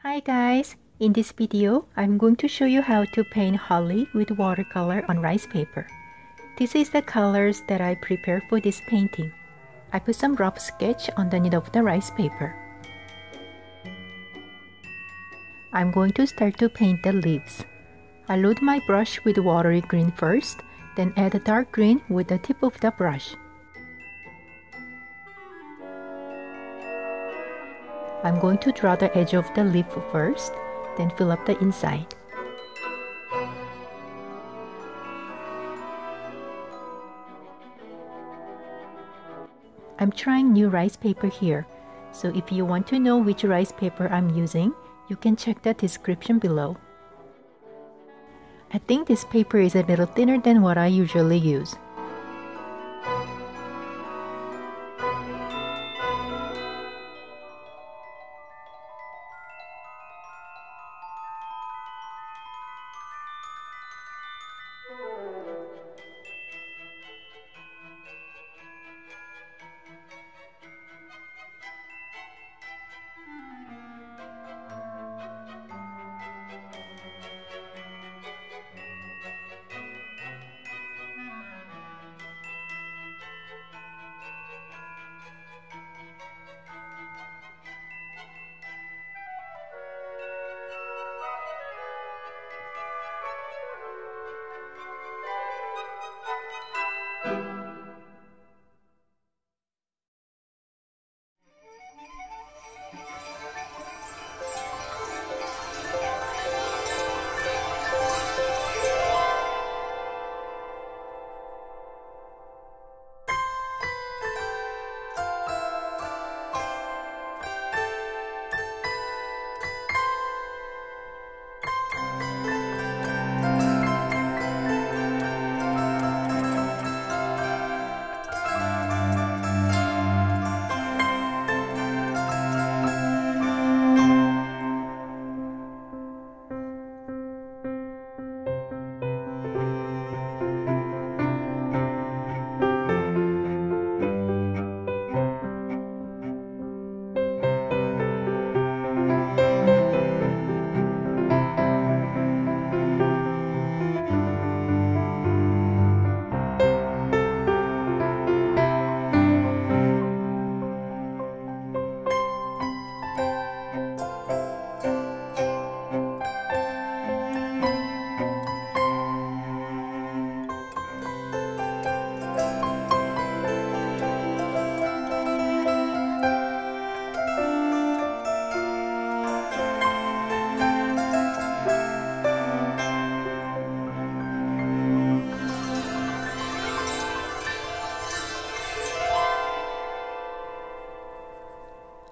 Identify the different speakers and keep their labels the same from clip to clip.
Speaker 1: Hi guys! In this video, I'm going to show you how to paint holly with watercolor on rice paper. This is the colors that I prepared for this painting. I put some rough sketch underneath of the rice paper. I'm going to start to paint the leaves. I load my brush with watery green first, then add a dark green with the tip of the brush. I'm going to draw the edge of the leaf first, then fill up the inside. I'm trying new rice paper here, so if you want to know which rice paper I'm using, you can check the description below. I think this paper is a little thinner than what I usually use.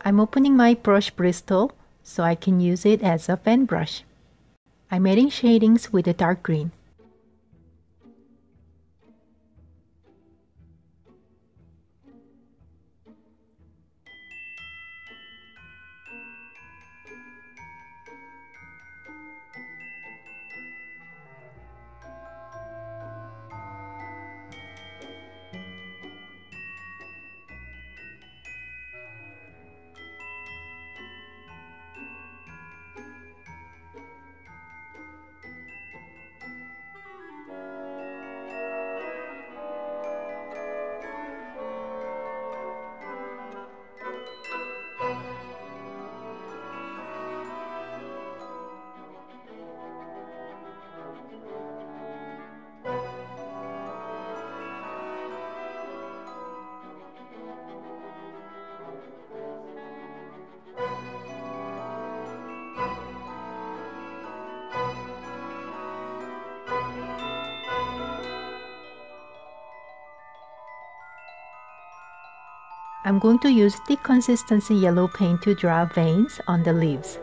Speaker 1: I'm opening my brush bristle so I can use it as a fan brush. I'm adding shadings with a dark green. I'm going to use thick consistency yellow paint to draw veins on the leaves.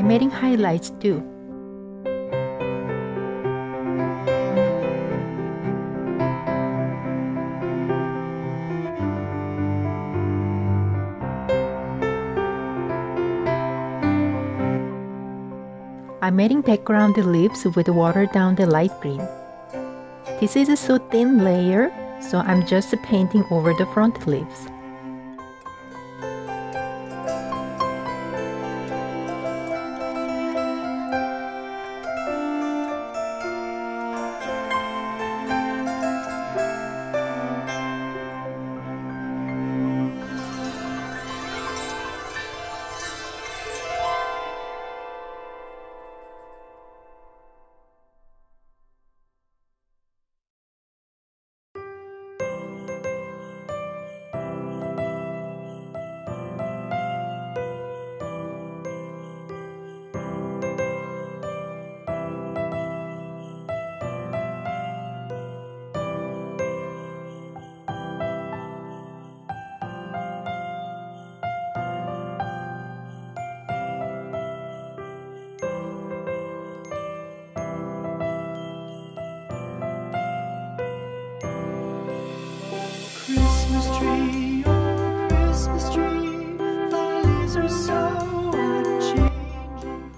Speaker 1: I'm adding highlights too. I'm adding background leaves with watered down the light green. This is a so thin layer, so I'm just painting over the front leaves.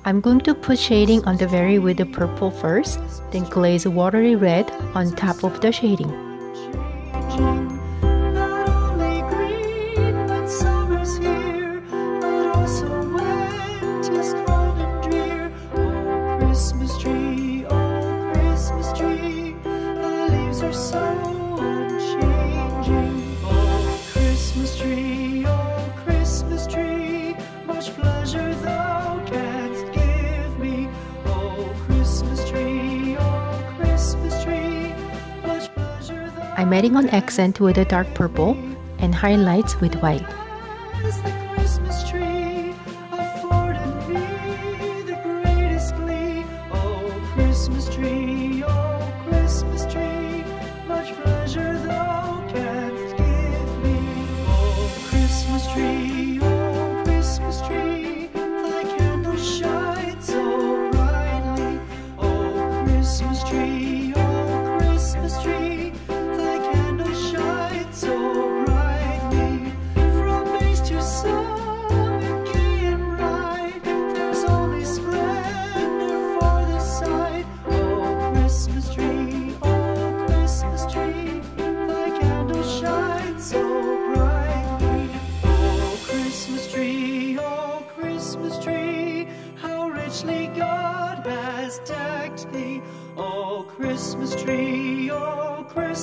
Speaker 1: I'm going to put shading on the very with the purple first, then glaze watery red on top of the shading. I'm adding an accent with a dark purple and highlights with white.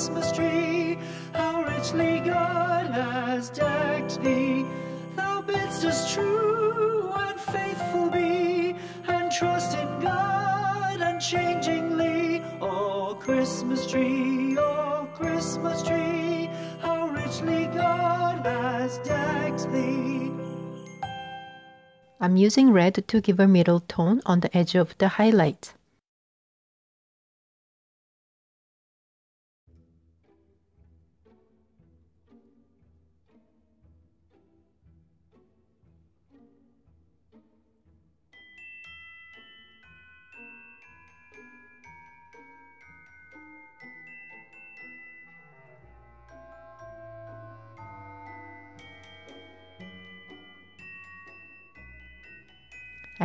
Speaker 2: Christmas tree, how richly God has decked thee. Thou bidst us true and faithful be, and trust in God unchangingly. Oh Christmas tree, how richly God has decked thee.
Speaker 1: I'm using red to give a middle tone on the edge of the highlight.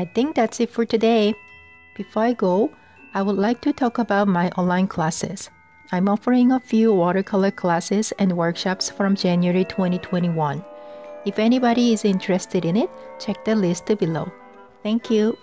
Speaker 1: I think that's it for today. Before I go, I would like to talk about my online classes. I'm offering a few watercolor classes and workshops from January 2021. If anybody is interested in it, check the list below. Thank you.